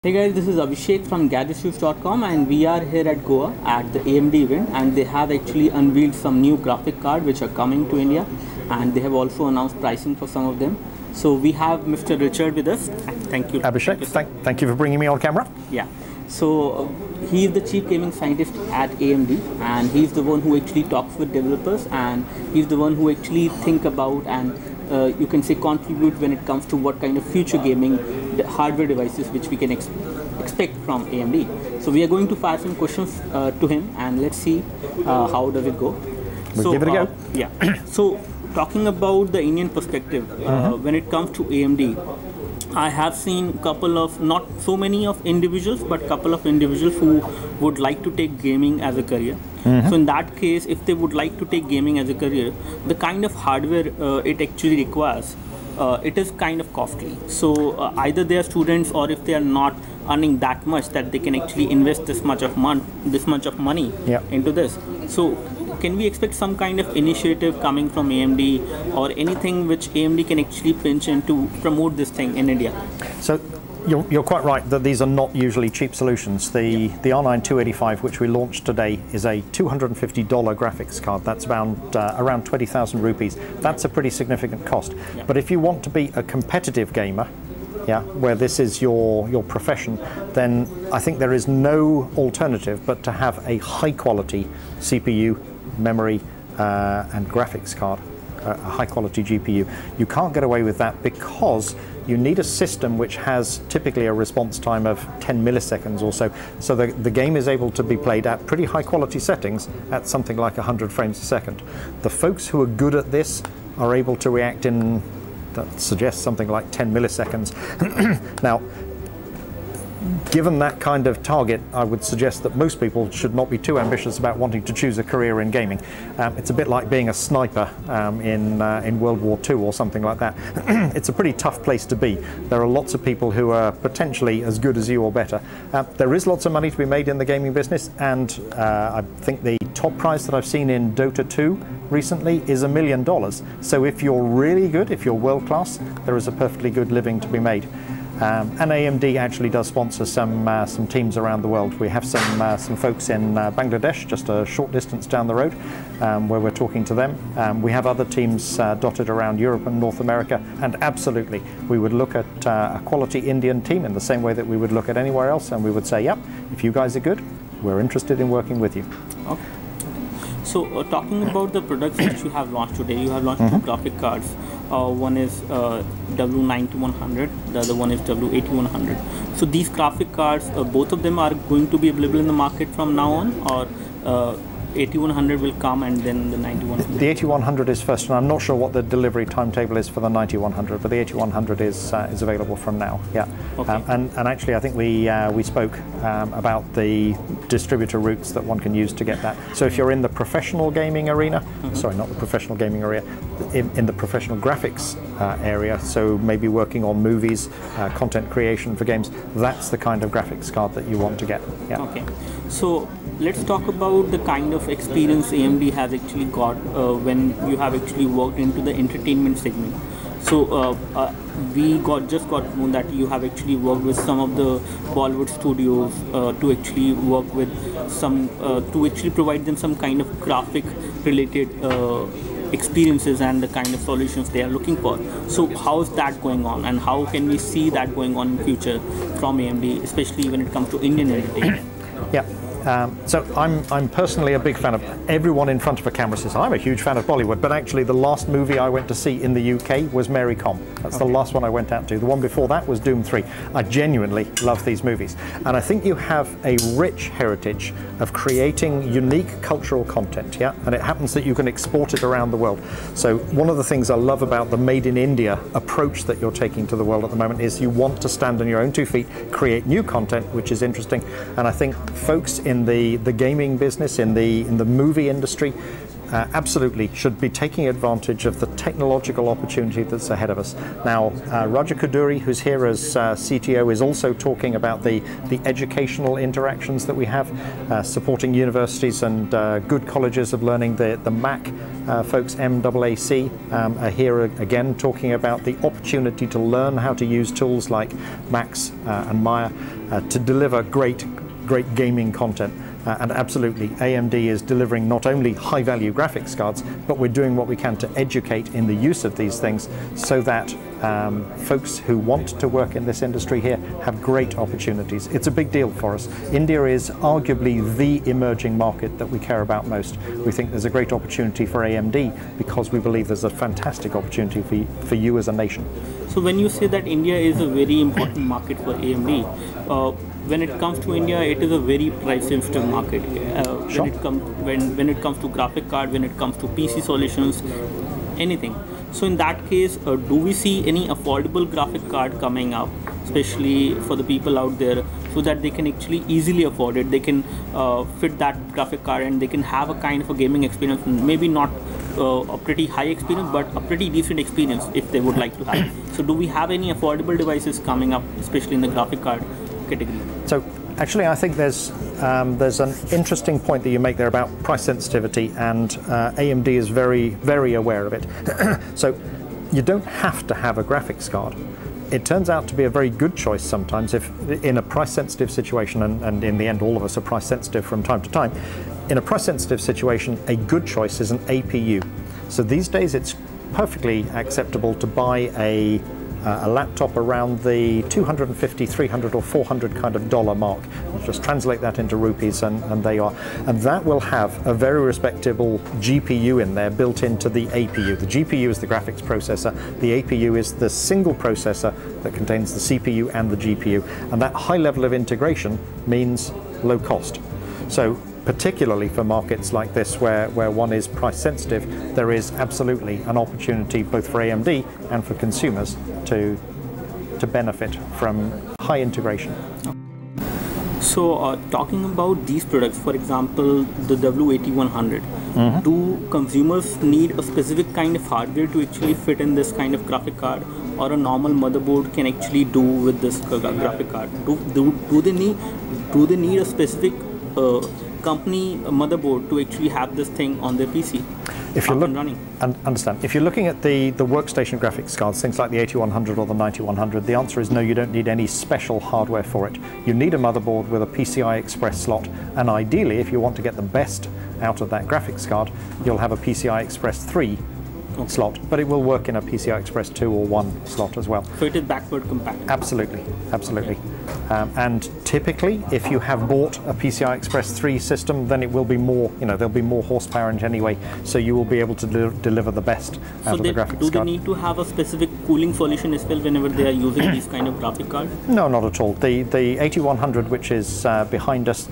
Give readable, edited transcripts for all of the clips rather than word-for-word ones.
Hey guys, this is Abhishek from gadgetshoes.com and we are here at Goa at the AMD event, and they have actually unveiled some new graphic card which are coming to India, and they have also announced pricing for some of them. So we have Mr. Richard with us. Thank you. Abhishek, thank you for bringing me on camera. Yeah. So he is the chief gaming scientist at AMD, and he's the one who actually talks with developers, and he's the one who actually think about and you can say contribute when it comes to what kind of future gaming hardware devices which we can expect from AMD. So we are going to fire some questions to him, and let's see how does it go. We'll give it a go. Yeah. So talking about the Indian perspective, when it comes to AMD, I have seen couple of, not so many of individuals, but couple of individuals who would like to take gaming as a career. So in that case, if they would like to take gaming as a career, the kind of hardware it actually requires, it is kind of costly. So either they are students, or if they are not earning that much that they can actually invest this much of money into this. So can we expect some kind of initiative coming from AMD, or anything which AMD can actually pinch in to promote this thing in India? So you're quite right that these are not usually cheap solutions. The R9 285, which we launched today, is a $250 graphics card. That's around 20,000 rupees. That's a pretty significant cost. But if you want to be a competitive gamer, where this is your profession, then I think there is no alternative but to have a high quality CPU, memory and graphics card, a high quality GPU. You can't get away with that because you need a system which has typically a response time of 10 milliseconds or so. So the game is able to be played at pretty high quality settings at something like 100 frames a second. The folks who are good at this are able to react in, that suggests something like 10 milliseconds. Now, given that kind of target, I would suggest that most people should not be too ambitious about wanting to choose a career in gaming. It's a bit like being a sniper in World War II or something like that. It's a pretty tough place to be. There are lots of people who are potentially as good as you or better. There is lots of money to be made in the gaming business, and I think the top prize that I've seen in Dota 2 recently is $1 million. So if you're really good, if you're world class, there is a perfectly good living to be made. And AMD actually does sponsor some teams around the world. We have some folks in Bangladesh, just a short distance down the road, where we're talking to them. We have other teams dotted around Europe and North America, and absolutely, we would look at a quality Indian team in the same way that we would look at anywhere else, and we would say, yep, if you guys are good, we're interested in working with you. Okay. So talking about the products which you have launched today, you have launched two graphic cards. One is W9100, the other one is W8100. So these graphic cards, both of them are going to be available in the market from now on, or 8100 will come and then the 9100? The 8100 is first, and I'm not sure what the delivery timetable is for the 9100, but the 8100 is available from now. Yeah. Okay. And actually, I think we spoke about the distributor routes that one can use to get that. So if you're in the professional gaming arena, sorry, not the professional gaming area, in the professional graphics area, so maybe working on movies, content creation for games, that's the kind of graphics card that you want to get. Yeah. Okay. So let's talk about the kind of experience AMD has actually got when you have actually worked into the entertainment segment. So we just got known that you have actually worked with some of the Bollywood studios to actually work with some to actually provide them some kind of graphic related experiences and the kind of solutions they are looking for. So how is that going on, and how can we see that going on in future from AMD, especially when it comes to Indian entertainment? Yeah. So I'm personally a big fan of, everyone in front of a camera says I'm a huge fan of Bollywood, but actually the last movie I went to see in the UK was Mary Com. That's the last one I went out to. The one before that was Doom 3. I genuinely love these movies, and I think you have a rich heritage of creating unique cultural content, and it happens that you can export it around the world. So one of the things I love about the Made in India approach that you're taking to the world at the moment is you want to stand on your own 2 feet, create new content which is interesting, and I think folks in the gaming business, in the movie industry, absolutely should be taking advantage of the technological opportunity that's ahead of us. Now, Raja Kuduri, who's here as CTO, is also talking about the educational interactions that we have, supporting universities and good colleges of learning. The Mac folks, MAAC, are here again talking about the opportunity to learn how to use tools like Max and Maya to deliver great gaming content. And absolutely, AMD is delivering not only high-value graphics cards, but we're doing what we can to educate in the use of these things so that folks who want to work in this industry here have great opportunities. It's a big deal for us. India is arguably the emerging market that we care about most. We think there's a great opportunity for AMD because we believe there's a fantastic opportunity for you as a nation. So when you say that India is a very important market for AMD, when it comes to India, it is a very price-sensitive market. Sure. When it comes to graphic card, when it comes to PC solutions, anything. So in that case, do we see any affordable graphic card coming up, especially for the people out there, so that they can actually easily afford it? They can fit that graphic card and they can have a kind of a gaming experience, maybe not a pretty high experience, but a pretty decent experience if they would like to have. So do we have any affordable devices coming up, especially in the graphic card category? So actually, I think there's an interesting point that you make there about price sensitivity, and AMD is very, very aware of it. So you don't have to have a graphics card. It turns out to be a very good choice sometimes if in a price sensitive situation, and in the end all of us are price sensitive from time to time. In a price sensitive situation, a good choice is an APU. So these days it's perfectly acceptable to buy a laptop around the 250, 300 or 400 kind of dollar mark. You just translate that into rupees and they are. And that will have a very respectable GPU in there built into the APU. The GPU is the graphics processor. The APU is the single processor that contains the CPU and the GPU. And that high level of integration means low cost. So particularly for markets like this where one is price sensitive, there is absolutely an opportunity both for AMD and for consumers to benefit from high integration. So talking about these products, for example, the W8100, do consumers need a specific kind of hardware to actually fit in this kind of graphic card, or a normal motherboard can actually do with this graphic card? Do they need a specific company motherboard to actually have this thing on their PC? If you're understand, if you're looking at the workstation graphics cards, things like the 8100 or the 9100, the answer is no, you don't need any special hardware for it. You need a motherboard with a PCI Express slot, and ideally, if you want to get the best out of that graphics card, you'll have a PCI Express 3 slot, but it will work in a PCI Express 2 or 1 slot as well. So it is backward compatible? Absolutely, absolutely. And typically, if you have bought a PCI Express 3 system, then it will be more, there'll be more horsepower in it anyway, so you will be able to deliver the best out of the graphics card. Do they need to have a specific cooling solution as well whenever they are using these kind of graphic cards? No, not at all. The 8100, which is behind us,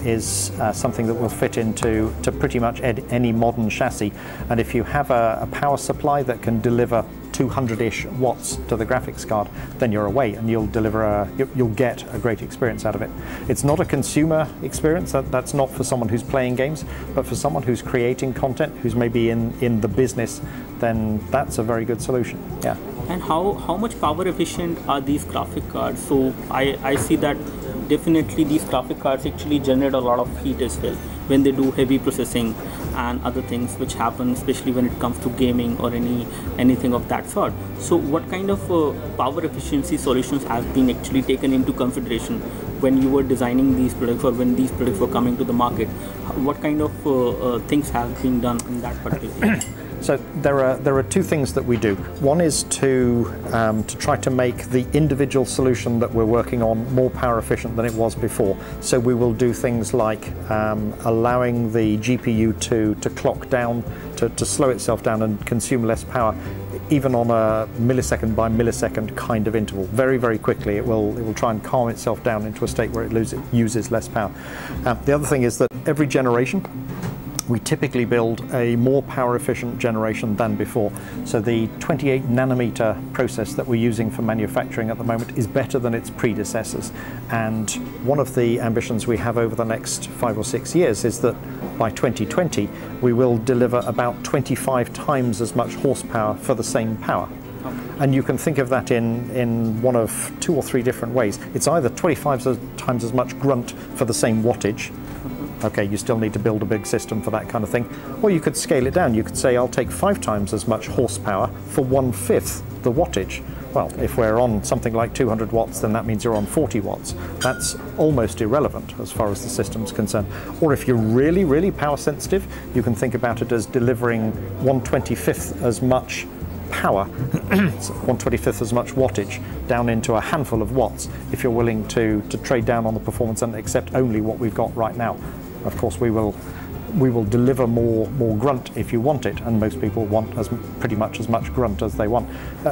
is something that will fit into pretty much any modern chassis. And if you have a power supply that can deliver 200-ish watts to the graphics card, then you're away and you'll get a great experience out of it. It's not a consumer experience. That's not for someone who's playing games, but for someone who's creating content, who's maybe in the business, then that's a very good solution. Yeah. And how much power efficient are these graphic cards? So I see that definitely these graphic cards actually generate a lot of heat as well when they do heavy processing and other things which happen, especially when it comes to gaming or anything of that sort. So what kind of power efficiency solutions have been actually taken into consideration when you were designing these products, or when these products were coming to the market? What kind of things have been done in that particular area? So there are two things that we do. One is to try to make the individual solution that we're working on more power efficient than it was before. So we will do things like allowing the GPU to clock down, to slow itself down and consume less power, even on a millisecond by millisecond kind of interval. Very, very quickly it will try and calm itself down into a state where it uses less power. The other thing is that every generation we typically build a more power efficient generation than before. So the 28 nanometer process that we're using for manufacturing at the moment is better than its predecessors. And one of the ambitions we have over the next 5 or 6 years is that by 2020 we will deliver about 25 times as much horsepower for the same power. And you can think of that in one of 2 or 3 different ways. It's either 25 times as much grunt for the same wattage. Okay, you still need to build a big system for that kind of thing. Or you could scale it down. You could say, I'll take 5 times as much horsepower for 1/5 the wattage. Well, if we're on something like 200 watts, then that means you're on 40 watts. That's almost irrelevant as far as the system's concerned. Or if you're really, really power sensitive, you can think about it as delivering 1/25 as much power, 1/25 as much wattage, down into a handful of watts if you're willing to trade down on the performance and accept only what we've got right now. Of course, we will deliver more grunt if you want it, and most people want pretty much as much grunt as they want,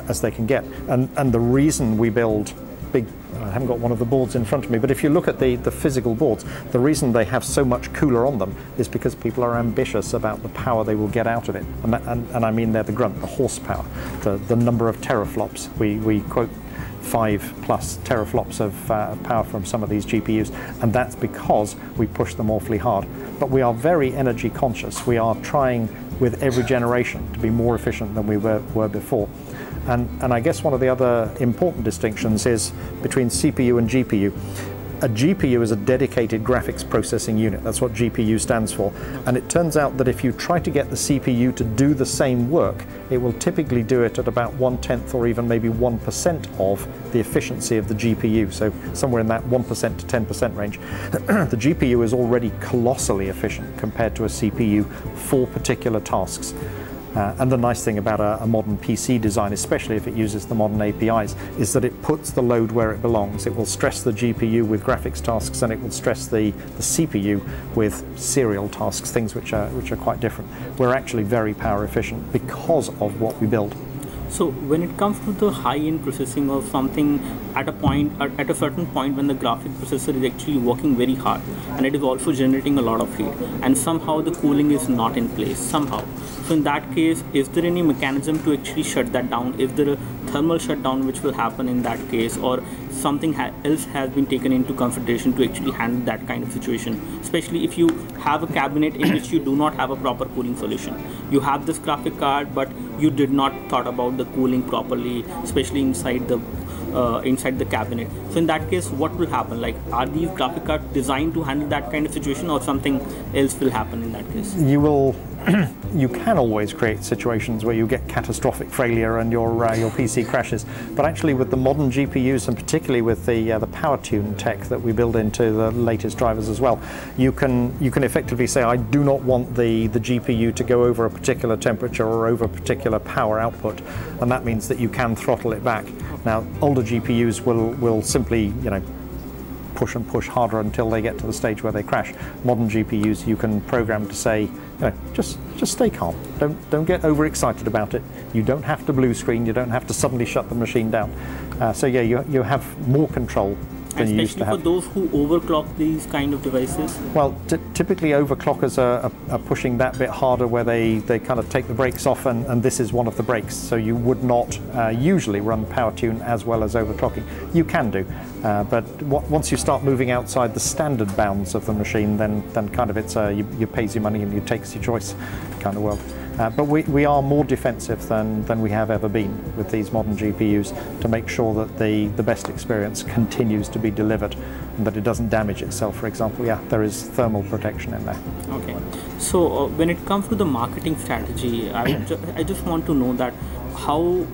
as they can get. And the reason we build big, I haven't got one of the boards in front of me, but if you look at the physical boards, the reason they have so much cooler on them is because people are ambitious about the power they will get out of it. And I mean, they're the grunt, the horsepower, the number of teraflops. We quote 5+ teraflops of power from some of these GPUs, and that's because we push them awfully hard. But we are very energy conscious. We are trying with every generation to be more efficient than we were before. And I guess one of the other important distinctions is between CPU and GPU. A GPU is a dedicated graphics processing unit. That's what GPU stands for. And it turns out that if you try to get the CPU to do the same work, it will typically do it at about 1/10 or even maybe 1% of the efficiency of the GPU. So somewhere in that 1% to 10% range. The GPU is already colossally efficient compared to a CPU for particular tasks. And the nice thing about a modern PC design, especially if it uses the modern APIs, is that it puts the load where it belongs. It will stress the GPU with graphics tasks, and it will stress the CPU with serial tasks, things which are quite different. We're actually very power efficient because of what we build. So when it comes to the high-end processing of something at a certain point when the graphic processor is actually working very hard and it is also generating a lot of heat, and somehow the cooling is not in place somehow. So in that case, is there any mechanism to actually shut that down? Is there a thermal shutdown which will happen in that case, or something else has been taken into consideration to actually handle that kind of situation? Especially if you have a cabinet in which you do not have a proper cooling solution. You have this graphic card, but you did not thought about the cooling properly, especially inside the cabinet. So in that case, what will happen? Like, are these graphic cards designed to handle that kind of situation, or something else will happen in that case? You can always create situations where you get catastrophic failure and your PC crashes. But actually, with the modern GPUs, and particularly with the power tune tech that we build into the latest drivers as well, you can effectively say, I do not want the GPU to go over a particular temperature or over a particular power output, and that means that you can throttle it back. Now, older GPUs will simply, push and push harder until they get to the stage where they crash. Modern GPUs, you can program to say, just stay calm. Don't get overexcited about it. You don't have to blue screen. You don't have to suddenly shut the machine down. So yeah, you have more control than you used to have. Especially for those who overclock these kind of devices? Well, typically overclockers are pushing that bit harder, where they kind of take the brakes off, and this is one of the brakes. So you would not usually run power tune as well as overclocking. You can do, but once you start moving outside the standard bounds of the machine, then kind of it's you pays your money and you takes your choice kind of world. But we are more defensive than we have ever been with these modern GPUs, to make sure that the best experience continues to be delivered and that it doesn't damage itself, for example. Yeah, there is thermal protection in there. Okay. So when it comes to the marketing strategy, I just want to know that how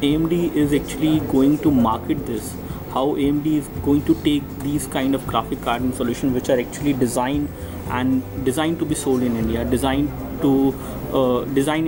AMD is actually going to market this, how AMD is going to take these kind of graphic card and solutions which are actually designed to be sold in India, designed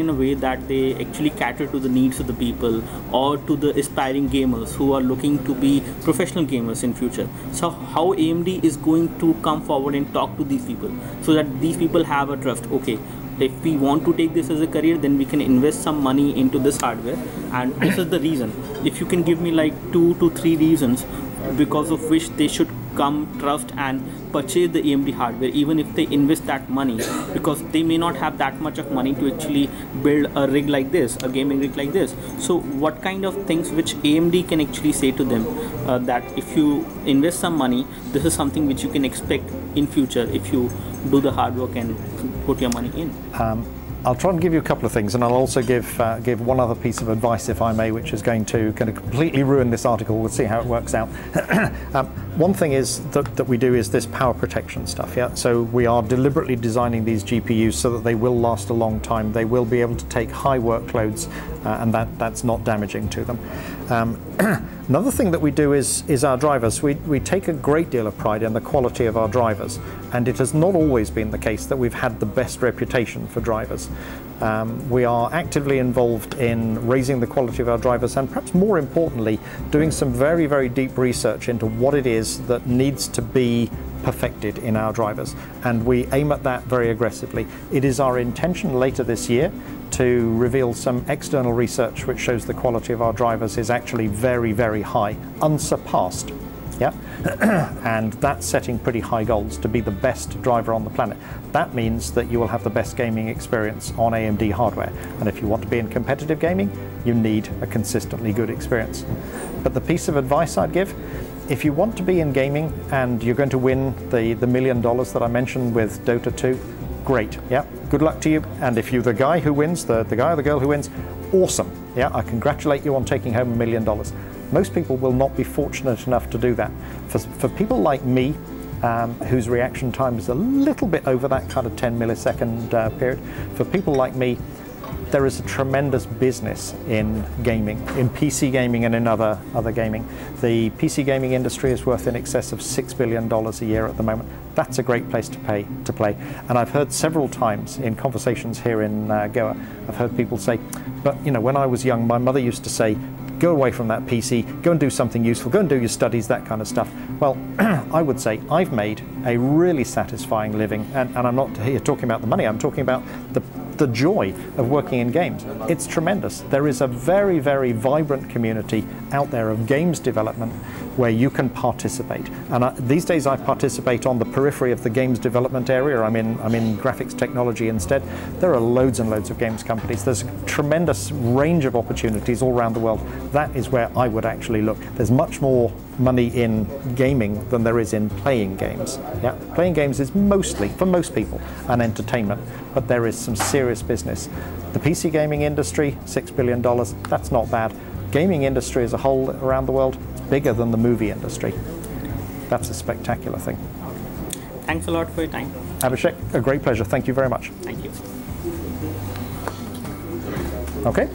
in a way that they actually cater to the needs of the people, or to the aspiring gamers who are looking to be professional gamers in future. So how AMD is going to come forward and talk to these people, so that these people have a trust. Okay, if we want to take this as a career, then we can invest some money into this hardware, and this is the reason. If you can give me like 2 to 3 reasons because of which they should come, trust, and purchase the AMD hardware, even if they invest that money, because they may not have that much of money to actually build a rig like this, a gaming rig like this. So what kind of things which AMD can actually say to them, that if you invest some money, this is something which you can expect in future if you do the hard work and put your money in? I'll try and give you a couple of things, and I'll also give one other piece of advice, if I may, which is going to completely ruin this article. We'll see how it works out. One thing is that we do is this power protection stuff. Yeah, so we are deliberately designing these GPUs so that they will last a long time. They will be able to take high workloads, and that's not damaging to them. Another thing that we do is our drivers. We take a great deal of pride in the quality of our drivers, and it has not always been the case that we've had the best reputation for drivers. We are actively involved in raising the quality of our drivers, and perhaps more importantly, doing some very, very deep research into what it is that needs to be perfected in our drivers, and we aim at that very aggressively. It is our intention later this year to reveal some external research which shows the quality of our drivers is actually very, very high, unsurpassed. Yeah, and that's setting pretty high goals to be the best driver on the planet. That means that you will have the best gaming experience on AMD hardware, and if you want to be in competitive gaming, you need a consistently good experience. But the piece of advice I'd give, if you want to be in gaming and you're going to win the $1 million that I mentioned with Dota 2, great, yeah, good luck to you. And if you're the guy who wins, the guy or the girl who wins, awesome, yeah, I congratulate you on taking home $1 million. Most people will not be fortunate enough to do that. For people like me, whose reaction time is a little bit over that kind of 10 millisecond period, for people like me, there is a tremendous business in gaming, in PC gaming and in other gaming. The PC gaming industry is worth in excess of $6 billion a year at the moment. That's a great place to play. And I've heard several times in conversations here in Goa, I've heard people say, but you know, when I was young, my mother used to say, go away from that PC, go and do something useful, go and do your studies, that kind of stuff. Well, I would say I've made a really satisfying living, and I'm not here talking about the money, I'm talking about the joy of working in games. It's tremendous. There is a very, very vibrant community out there of games development where you can participate. And these days I participate on the periphery of the games development area. I'm in graphics technology instead. There are loads and loads of games companies. There's a tremendous range of opportunities all around the world. That is where I would actually look. There's much more money in gaming than there is in playing games. Yeah, playing games is mostly, for most people, an entertainment, but there is some serious business. The PC gaming industry, $6 billion, that's not bad. Gaming industry as a whole around the world, it's bigger than the movie industry. That's a spectacular thing. Thanks a lot for your time. Abhishek, a great pleasure. Thank you very much. Thank you. Okay.